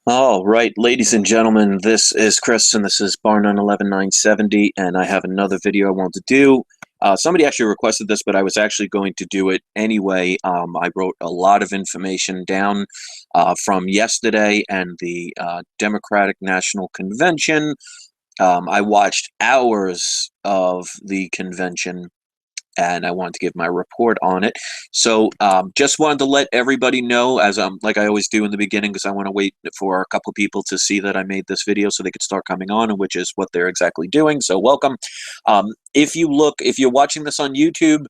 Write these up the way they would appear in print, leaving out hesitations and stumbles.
All right, ladies and gentlemen, this is Chris, and this is Bar 911-970, and I have another video I want to do. Somebody actually requested this, but I was actually going to do it anyway. I wrote a lot of information down from yesterday and the Democratic National Convention. I watched hours of the convention, and I wanted to give my report on it. So just wanted to let everybody know, as like I always do in the beginning, because I want to wait for a couple of people to see that I made this video so they could start coming on, and which is what they're exactly doing. So welcome. If you're watching this on YouTube,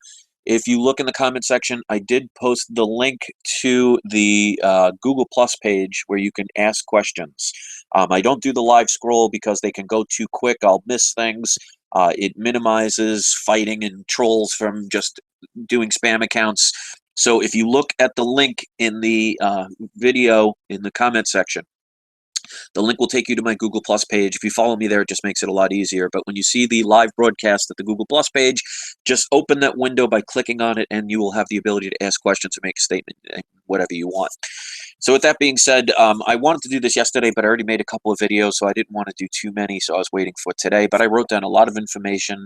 if you look in the comment section, I did post the link to the Google Plus page where you can ask questions. I don't do the live scroll because they can go too quick. I'll miss things. It minimizes fighting and trolls from just doing spam accounts. So if you look at the link in the video in the comment section, the link will take you to my Google Plus page. If you follow me there, it just makes it a lot easier. But when you see the live broadcast at the Google Plus page, just open that window by clicking on it, and you will have the ability to ask questions or make a statement, whatever you want. So with that being said, I wanted to do this yesterday, but I already made a couple of videos, so I didn't want to do too many, so I was waiting for today. But I wrote down a lot of information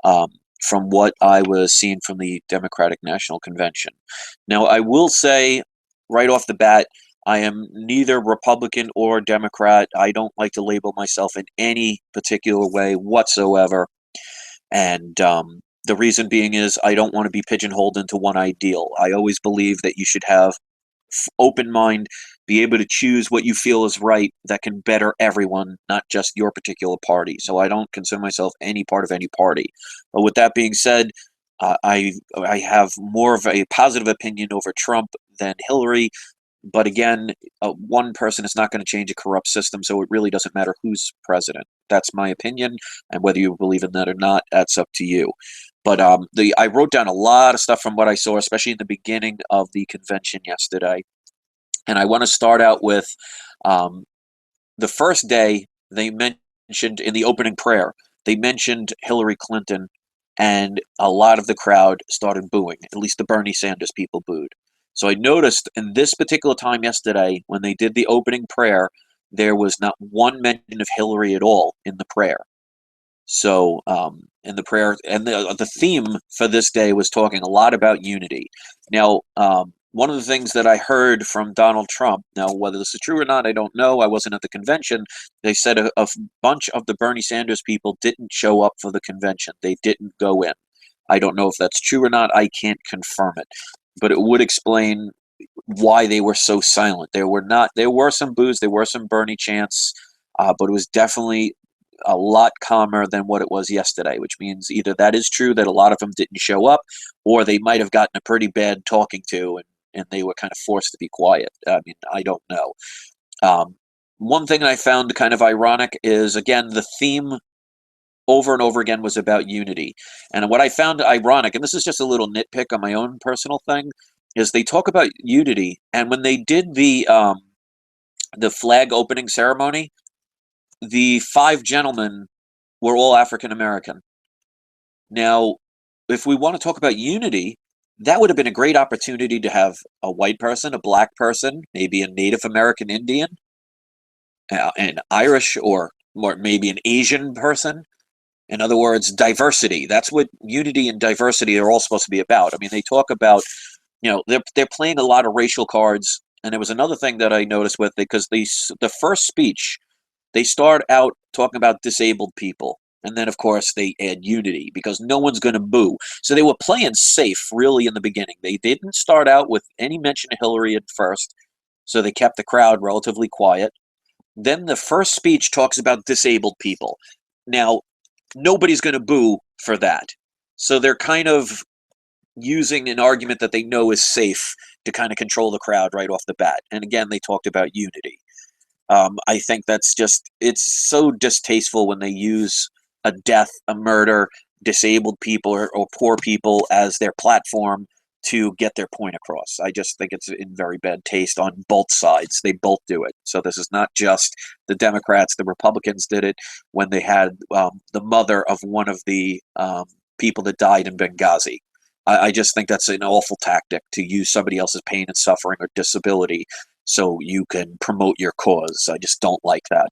from what I was seeing from the Democratic National Convention. Now, I will say right off the bat, I am neither Republican or Democrat. I don't like to label myself in any particular way whatsoever. And the reason being is I don't want to be pigeonholed into one ideal. I always believe that you should have open mind, be able to choose what you feel is right that can better everyone, not just your particular party. So I don't consider myself any part of any party. But with that being said, I have more of a positive opinion over Trump than Hillary. But again, one person is not going to change a corrupt system, so it really doesn't matter who's president. That's my opinion, and whether you believe in that or not, that's up to you. But I wrote down a lot of stuff from what I saw, especially in the beginning of the convention yesterday. And I want to start out with um, the first day they mentioned in the opening prayer, they mentioned Hillary Clinton, and a lot of the crowd started booing. At least the Bernie Sanders people booed. So I noticed in this particular time yesterday, when they did the opening prayer, there was not one mention of Hillary at all in the prayer. So, in the prayer, and the theme for this day was talking a lot about unity. Now, one of the things that I heard from Donald Trump, now whether this is true or not, I don't know. I wasn't at the convention. They said a bunch of the Bernie Sanders people didn't show up for the convention. They didn't go in. I don't know if that's true or not. I can't confirm it, but it would explain why they were so silent. There were not. There were some boos. There were some Bernie chants, but it was definitely a lot calmer than what it was yesterday, which means either that is true that a lot of them didn't show up, or they might have gotten a pretty bad talking to, and they were kind of forced to be quiet. I mean, I don't know. One thing I found kind of ironic is, again, the theme over and over again was about unity. And what I found ironic, and this is just a little nitpick on my own personal thing, is they talk about unity, and when they did the flag opening ceremony, the five gentlemen were all African American. Now, if we want to talk about unity, that would have been a great opportunity to have a white person, a black person, maybe a Native American Indian, an Irish, or maybe an Asian person. In other words, diversity. That's what unity and diversity are all supposed to be about. I mean, they talk about, they're playing a lot of racial cards. And there was another thing that I noticed with it, because the first speech, they start out talking about disabled people. And then, of course, they add unity because no one's going to boo. So they were playing safe, really, in the beginning. They didn't start out with any mention of Hillary at first, so they kept the crowd relatively quiet. Then the first speech talks about disabled people. Now, nobody's going to boo for that. So they're kind of using an argument that they know is safe to kind of control the crowd right off the bat. And again, they talked about unity. I think it's so distasteful when they use a death, a murder, disabled people or poor people as their platform to get their point across. I just think it's in very bad taste on both sides. They both do it. So this is not just the Democrats. The Republicans did it when they had the mother of one of the people that died in Benghazi. I just think that's an awful tactic to use somebody else's pain and suffering or disability so you can promote your cause. I just don't like that.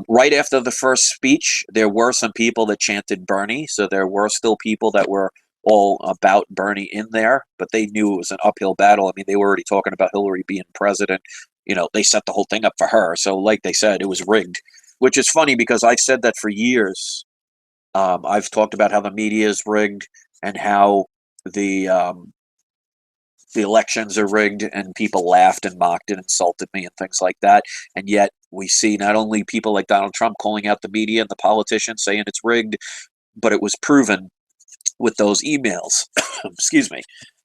Right after the first speech, there were some people that chanted Bernie, so there were still people that were all about Bernie in there, but they knew it was an uphill battle. I mean, they were already talking about Hillary being president. You know, they set the whole thing up for her. So like they said, it was rigged, which is funny because I've said that for years. I've talked about how the media is rigged and how the um, the elections are rigged, and people laughed and mocked and insulted me and things like that. And yet we see not only people like Donald Trump calling out the media and the politicians saying it's rigged, but it was proven with those emails. Excuse me.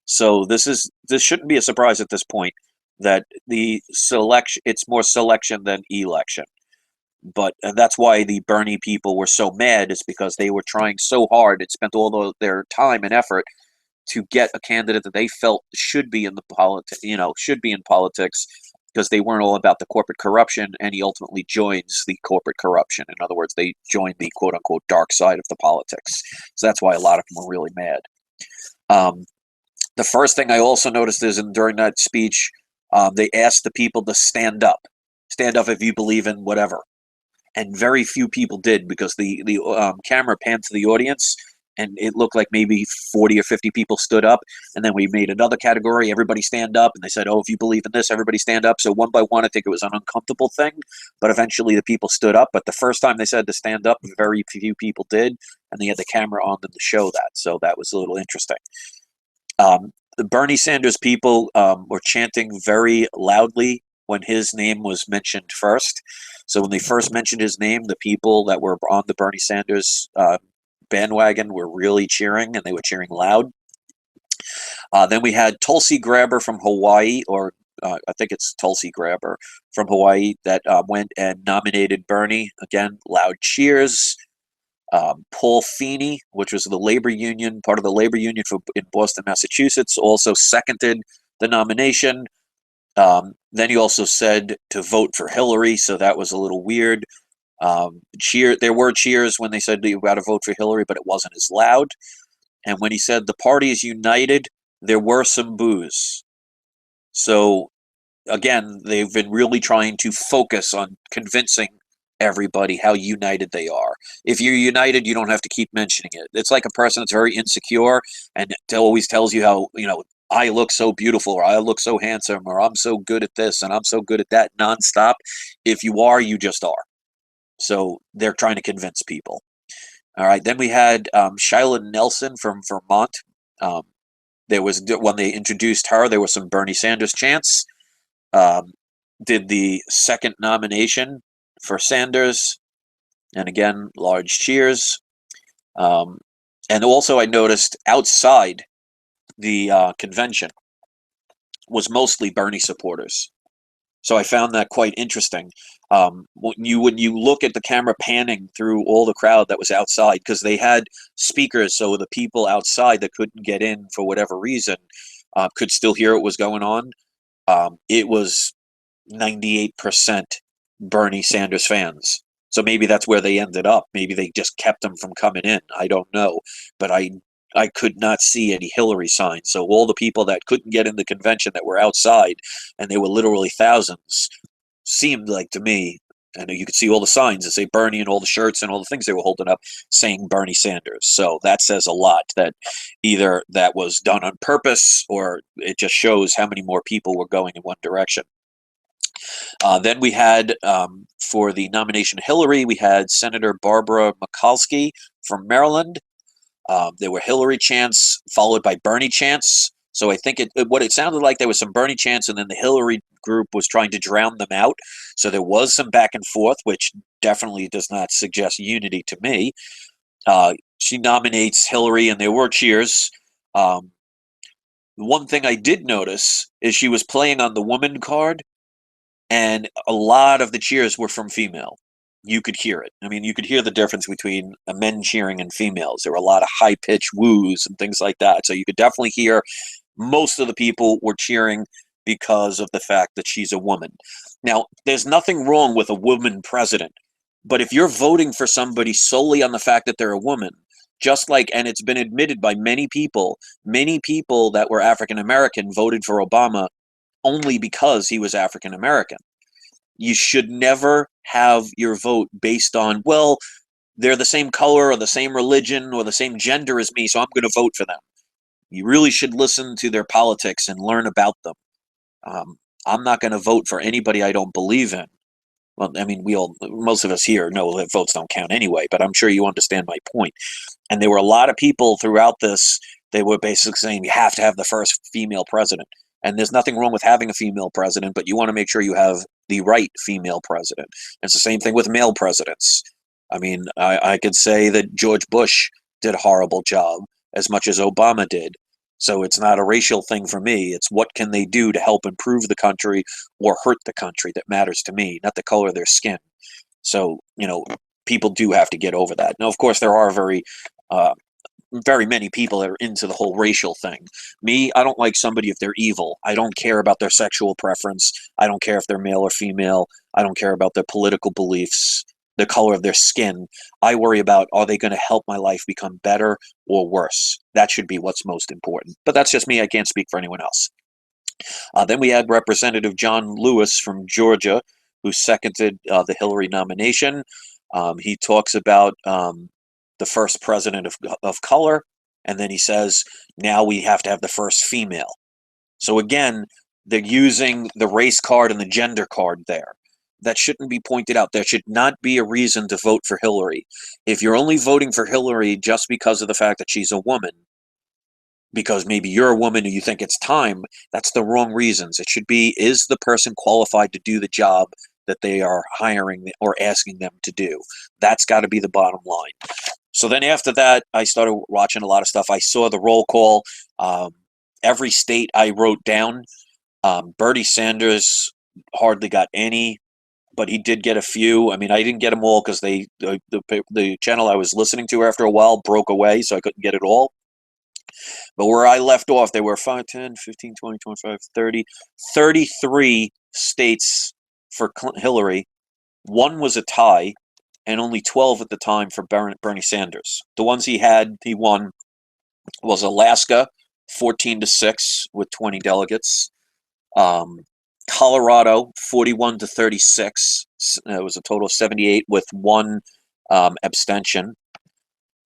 So this shouldn't be a surprise at this point that the selection, it's more selection than election. But and that's why the Bernie people were so mad, is because they were trying so hard and spent all their time and effort to get a candidate that they felt should be in the should be in politics, because they weren't all about the corporate corruption, and he ultimately joins the corporate corruption. In other words, they joined the quote unquote dark side of the politics. So that's why a lot of them were really mad. Um, the first thing I also noticed is, during that speech, they asked the people to stand up. Stand up if you believe in whatever. And very few people did, because the camera panned to the audience, and it looked like maybe 40 or 50 people stood up. And then we made another category, everybody stand up, and they said, oh, if you believe in this, everybody stand up. So one by one, I think it was an uncomfortable thing, but eventually the people stood up. But the first time they said to stand up, very few people did, and they had the camera on them to show that. So that was a little interesting. The Bernie Sanders people were chanting very loudly when his name was mentioned first. So when they first mentioned his name, the people that were on the Bernie Sanders bandwagon were really cheering, and they were cheering loud. Then we had Tulsi Grabber from Hawaii, or I think it's Tulsi Grabber from Hawaii, that went and nominated Bernie. Again, loud cheers. Paul Feeney, which was the labor union, part of the labor union in Boston, Massachusetts, also seconded the nomination. Then he also said to vote for Hillary, so that was a little weird. There were cheers when they said you got to vote for Hillary, but it wasn't as loud. And when he said the party is united, there were some boos. So again, they've been really trying to focus on convincing everybody how united they are. If you're united, you don't have to keep mentioning it. It's like a person that's very insecure and always tells you how, I look so beautiful, or I look so handsome, or I'm so good at this and I'm so good at that nonstop. If you are, you just are. So they're trying to convince people. All right. Then we had Shyla Nelson from Vermont. There was, when they introduced her, there was some Bernie Sanders chants. Did the second nomination for Sanders, and again, large cheers. And also, I noticed outside the convention was mostly Bernie supporters. So I found that quite interesting. When you look at the camera panning through all the crowd that was outside, because they had speakers, so the people outside that couldn't get in for whatever reason could still hear what was going on. It was 98% Bernie Sanders fans. So maybe that's where they ended up. Maybe they just kept them from coming in. I don't know. But I could not see any Hillary signs. So all the people that couldn't get in the convention that were outside, and they were literally thousands, seemed like to me, and you could see all the signs that say Bernie and all the shirts and all the things they were holding up saying Bernie Sanders. So that says a lot, that either that was done on purpose, or it just shows how many more people were going in one direction. Then we had, for the nomination of Hillary, we had Senator Barbara Mikulski from Maryland. There were Hillary chants followed by Bernie chants. So I think what it sounded like, there was some Bernie chants, and then the Hillary group was trying to drown them out. So there was some back and forth, which definitely does not suggest unity to me. She nominates Hillary, and there were cheers. One thing I did notice is she was playing on the woman card, and a lot of the cheers were from female. You could hear it. I mean, you could hear the difference between men cheering and females. There were a lot of high-pitched woos and things like that. So you could definitely hear most of the people were cheering because of the fact that she's a woman. Now, there's nothing wrong with a woman president, but if you're voting for somebody solely on the fact that they're a woman, just like, and it's been admitted by many people that were African American voted for Obama only because he was African American. You should never have your vote based on, well, they're the same color or the same religion or the same gender as me, so I'm going to vote for them. You really should listen to their politics and learn about them. Um, I'm not going to vote for anybody I don't believe in. Well, I mean, most of us here know that votes don't count anyway, but I'm sure you understand my point. And there were a lot of people throughout this, they were basically saying you have to have the first female president. And there's nothing wrong with having a female president, but you want to make sure you have the right female president. It's the same thing with male presidents. I mean, I could say that George Bush did a horrible job as much as Obama did. So it's not a racial thing for me. It's what can they do to help improve the country or hurt the country that matters to me, not the color of their skin. So, people do have to get over that. Now, of course, there are very many people that are into the whole racial thing. Me, I don't like somebody if they're evil. I don't care about their sexual preference. I don't care if they're male or female. I don't care about their political beliefs, the color of their skin. I worry about, are they going to help my life become better or worse? That should be what's most important. But that's just me. I can't speak for anyone else. Then we had Representative John Lewis from Georgia, who seconded the Hillary nomination. He talks about the first president of color, and then he says, now we have to have the first female. So again, they're using the race card and the gender card there. That shouldn't be pointed out. There should not be a reason to vote for Hillary. If you're only voting for Hillary just because of the fact that she's a woman, because maybe you're a woman and you think it's time, that's the wrong reasons. It should be, is the person qualified to do the job that they are hiring or asking them to do? That's got to be the bottom line. So then after that, I started watching a lot of stuff. I saw the roll call. Every state I wrote down. Bernie Sanders hardly got any, but he did get a few. I mean, I didn't get them all because the channel I was listening to after a while broke away, so I couldn't get it all. But where I left off, there were 5, 10, 15, 20, 25, 30, 33 states for Hillary. One was a tie, and only 12 at the time for Bernie Sanders. The ones he won was Alaska, 14-6 with 20 delegates. Colorado, 41-36. It was a total of 78 with one abstention.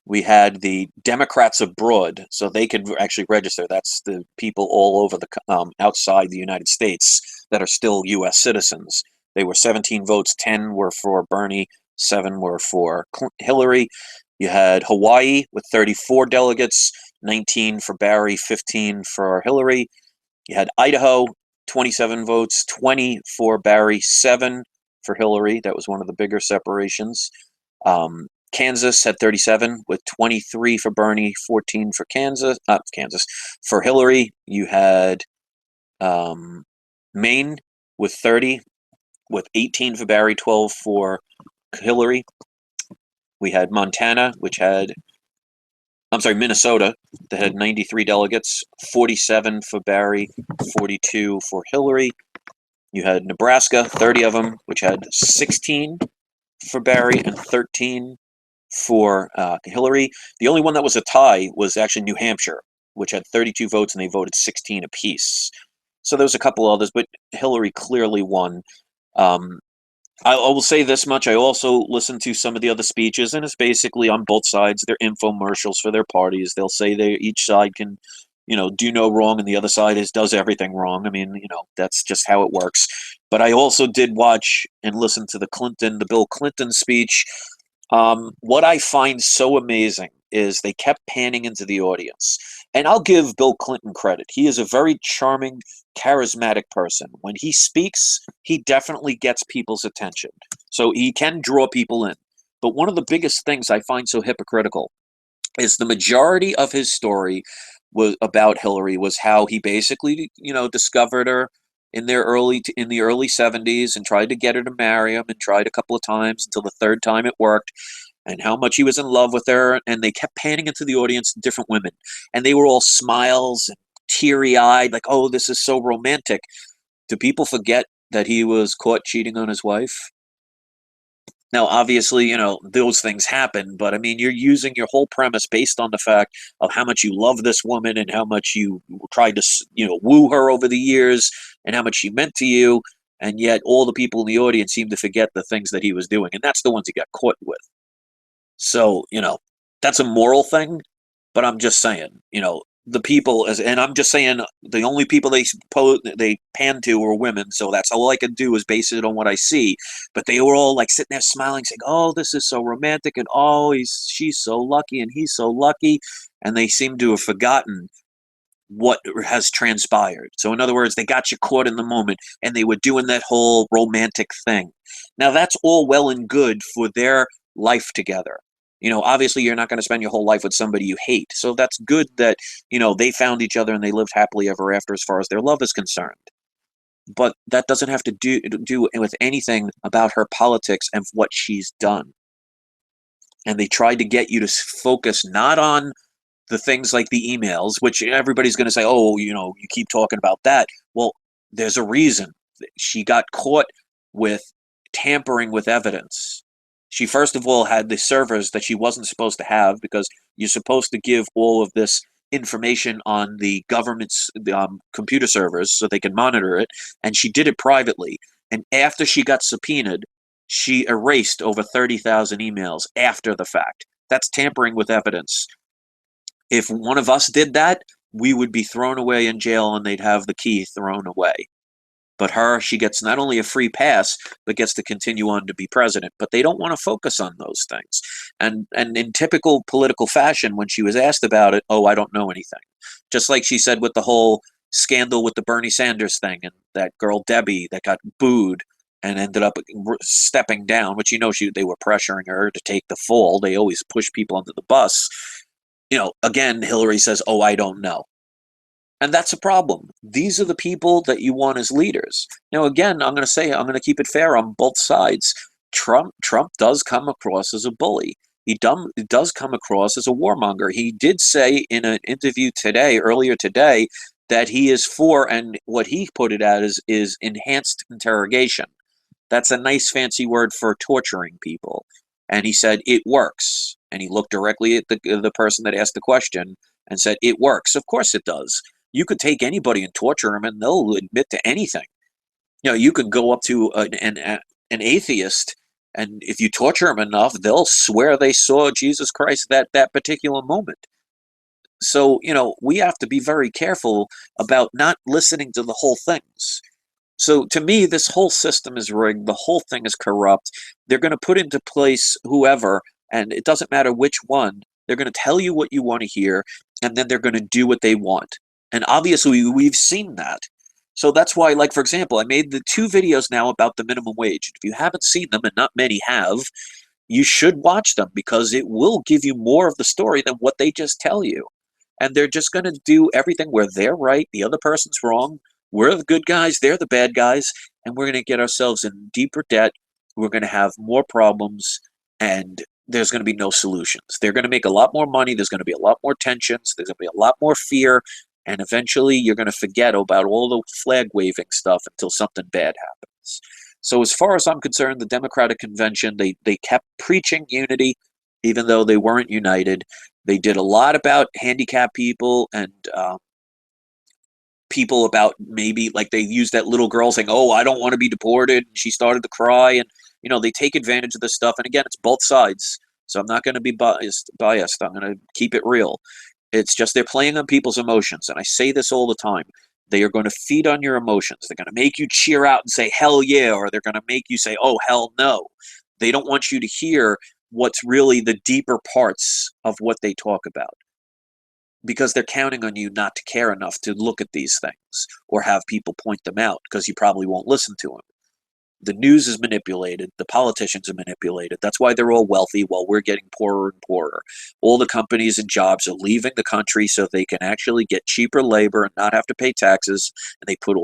We had the Democrats abroad, so they could actually register. That's the people all over the outside the United States that are still U.S. citizens. They were 17 votes, 10 were for Bernie, 7 were for Hillary. You had Hawaii with 34 delegates, 19 for Barry, 15 for Hillary. You had Idaho, 27 votes, 20 for Barry, 7 for Hillary. That was one of the bigger separations. Kansas had 37 with 23 for Bernie, 14 for for Hillary. You had Maine with 30 with 18 for Barry, 12 for Hillary. We had Minnesota, that had 93 delegates, 47 for Barry, 42 for Hillary. You had Nebraska, 30 of them, which had 16 for Barry and 13 for Hillary. The only one that was a tie was actually New Hampshire, which had 32 votes, and they voted 16 apiece. So there was a couple others, but Hillary clearly won. I will say this much. I also listened to some of the other speeches, and it's basically on both sides. They're infomercials for their parties. They'll say each side can, do no wrong, and the other side does everything wrong. I mean, that's just how it works. But I also did watch and listen to the Bill Clinton speech. What I find so amazing is they kept panning into the audience. And I'll give Bill Clinton credit. He is a very charming, charismatic person. When he speaks, he definitely gets people's attention. So he can draw people in. But one of the biggest things I find so hypocritical is the majority of his story was about Hillary was how he basically, discovered her in the early 70s and tried to get her to marry him and tried a couple of times until the third time it worked, and how much he was in love with her. And they kept panning into the audience, different women, and they were all smiles and teary-eyed, like, oh, this is so romantic. Do people forget that he was caught cheating on his wife? Now, obviously, those things happen, but I mean, you're using your whole premise based on the fact of how much you love this woman and how much you tried to, woo her over the years and how much she meant to you. And yet all the people in the audience seem to forget the things that he was doing. And that's the ones he got caught with. So, that's a moral thing, but I'm just saying, the people and I'm just saying the only people they pan to were women, so that's all I could do is base it on what I see. But they were all like sitting there smiling, saying, "Oh, this is so romantic," and "Oh, she's so lucky, and he's so lucky," and they seem to have forgotten what has transpired. So, in other words, they got you caught in the moment, and they were doing that whole romantic thing. Now, that's all well and good for their life together. Obviously, you're not going to spend your whole life with somebody you hate. So that's good that, they found each other and they lived happily ever after as far as their love is concerned. But that doesn't have to do with anything about her politics and what she's done. And they tried to get you to focus not on the things like the emails, which everybody's going to say, oh, you keep talking about that. Well, there's a reason. She got caught with tampering with evidence. She first of all had the servers that she wasn't supposed to have because you're supposed to give all of this information on the government's computer servers so they can monitor it, and she did it privately. And after she got subpoenaed, she erased over 30,000 emails after the fact. That's tampering with evidence. If one of us did that, we would be thrown away in jail and they'd have the key thrown away. But she gets not only a free pass, but gets to continue on to be president. But they don't want to focus on those things. And in typical political fashion, when she was asked about it, oh, I don't know anything. Just like she said with the whole scandal with the Bernie Sanders thing and that girl Debbie that got booed and ended up stepping down, which they were pressuring her to take the fall. They always push people under the bus. Again, Hillary says, oh, I don't know. And that's a problem. These are the people that you want as leaders. Now, again, I'm going to keep it fair on both sides. Trump does come across as a bully. He does come across as a warmonger. He did say in an interview earlier today, that he is for, and what he put it as is enhanced interrogation. That's a nice fancy word for torturing people. And he said, it works. And he looked directly at the person that asked the question and said, it works. Of course it does. You could take anybody and torture them and they'll admit to anything. You could go up to an atheist, and if you torture them enough, they'll swear they saw Jesus Christ that particular moment. So, we have to be very careful about not listening to the whole things. So to me, this whole system is rigged. The whole thing is corrupt. They're going to put into place whoever, and it doesn't matter which one. They're going to tell you what you want to hear, and then they're going to do what they want. And obviously, we've seen that. So that's why, like, for example, I made the 2 videos now about the minimum wage. If you haven't seen them, and not many have, you should watch them because it will give you more of the story than what they just tell you. And they're just going to do everything where they're right, the other person's wrong. We're the good guys, they're the bad guys, and we're going to get ourselves in deeper debt. We're going to have more problems, and there's going to be no solutions. They're going to make a lot more money. There's going to be a lot more tensions. There's going to be a lot more fear. And eventually you're going to forget about all the flag waving stuff until something bad happens. So as far as I'm concerned, the Democratic Convention, they kept preaching unity, even though they weren't united. They did a lot about handicapped people and people about maybe, like, they used that little girl saying, oh, I don't want to be deported. And she started to cry. And, they take advantage of this stuff. And again, it's both sides. So I'm not going to be biased. I'm going to keep it real. It's just they're playing on people's emotions. And I say this all the time. They are going to feed on your emotions. They're going to make you cheer out and say, hell yeah, or they're going to make you say, oh, hell no. They don't want you to hear what's really the deeper parts of what they talk about, because they're counting on you not to care enough to look at these things or have people point them out, because you probably won't listen to them. The news is manipulated. The politicians are manipulated. That's why they're all wealthy while we're getting poorer and poorer. All the companies and jobs are leaving the country so they can actually get cheaper labor and not have to pay taxes. And they put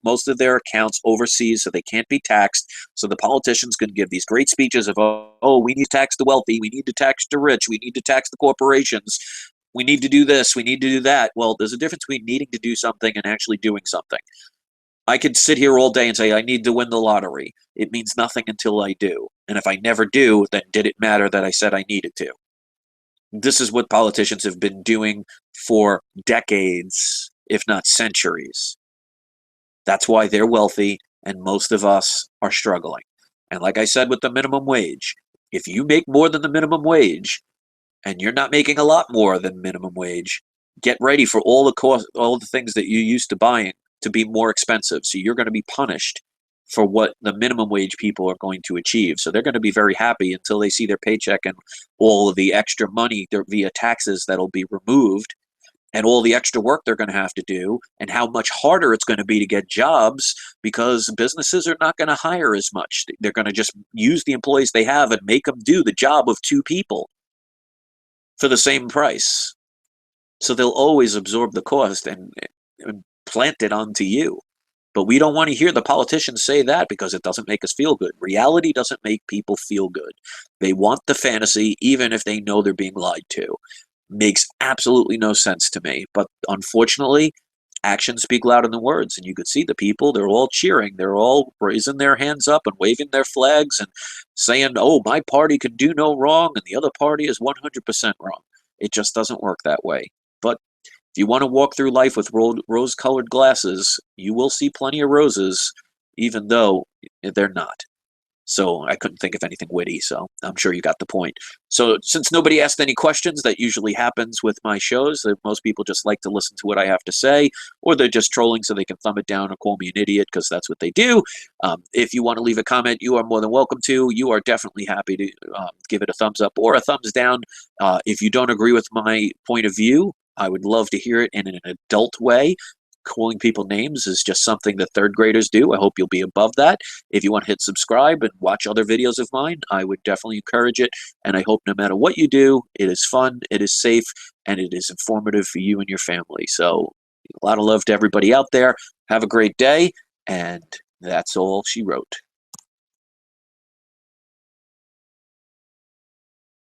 most of their accounts overseas so they can't be taxed. So the politicians can give these great speeches of, oh, we need to tax the wealthy. We need to tax the rich. We need to tax the corporations. We need to do this. We need to do that. Well, there's a difference between needing to do something and actually doing something. I could sit here all day and say, I need to win the lottery. It means nothing until I do. And if I never do, then did it matter that I said I needed to? This is what politicians have been doing for decades, if not centuries. That's why they're wealthy and most of us are struggling. And like I said with the minimum wage, if you make more than the minimum wage and you're not making a lot more than minimum wage, get ready for all the cost, all the things that you used to buying to be more expensive. So you're going to be punished for what the minimum wage people are going to achieve. So they're going to be very happy until they see their paycheck and all of the extra money via taxes that'll be removed and all the extra work they're going to have to do and how much harder it's going to be to get jobs because businesses are not going to hire as much. They're going to just use the employees they have and make them do the job of two people for the same price. So they'll always absorb the cost and plant it onto you. But we don't want to hear the politicians say that because it doesn't make us feel good. Reality doesn't make people feel good. They want the fantasy even if they know they're being lied to. Makes absolutely no sense to me. But unfortunately, actions speak louder than words. And you could see the people, they're all cheering. They're all raising their hands up and waving their flags and saying, oh, my party can do no wrong and the other party is 100% wrong. It just doesn't work that way. But if you want to walk through life with rose-colored glasses, you will see plenty of roses, even though they're not. So I couldn't think of anything witty, so I'm sure you got the point. So since nobody asked any questions, that usually happens with my shows. Most people just like to listen to what I have to say, or they're just trolling so they can thumb it down or call me an idiot, because that's what they do. If you want to leave a comment, you are more than welcome to. You are definitely happy to give it a thumbs up or a thumbs down. If you don't agree with my point of view, I would love to hear it in an adult way. Calling people names is just something that third graders do. I hope you'll be above that. If you want to hit subscribe and watch other videos of mine, I would definitely encourage it. And I hope no matter what you do, it is fun, it is safe, and it is informative for you and your family. So a lot of love to everybody out there. Have a great day. And that's all she wrote.